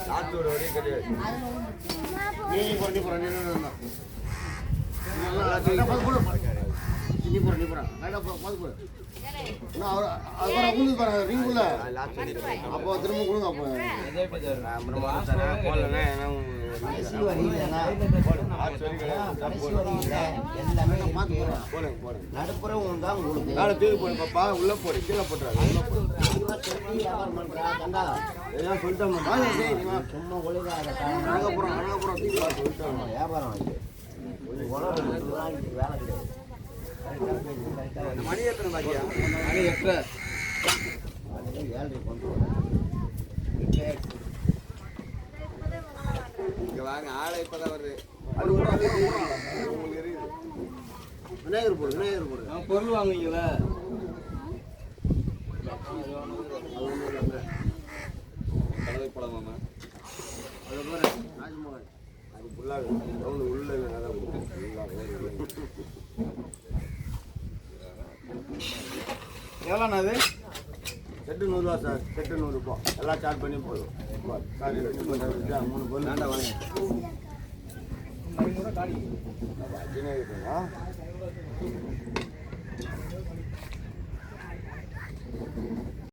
நாட்டோட வரையும் கிடையாது. நீ பண்ணி போற நீ அப்போ திரும்ப கொடுங்க. நடுப்புற தான் உங்களுக்கு தூக்கி போடு பாப்பா, உள்ள போடு, கீழே போட்டுறாங்க. சும்மா ஒழுங்கா வியாபாரம் வேலை கிடையாது. மணி எத்தனை பாக்கியா? மணி 8:30. 7:30 கொண்டு இங்க வாங்க, ஆளை இப்பதான் வருது. அது உங்களுக்கு இருக்குது. விநாயகர் போடு, விநாயகர் போடு. பொருள் வாங்குவீங்களா? கலவை பழமாமா? அது பாரு, ராஜ்மோகன். அது ஃபுல்லாக உள்ள நல்லா எவ்வளோண்ணா அது? செட்டு 100 ரூபா சார். செட்டு 100 ரூபா. எல்லாம் சார்ஜ் பண்ணி போதும். சாரி 3 பொருள் வேண்டாம் வாங்க.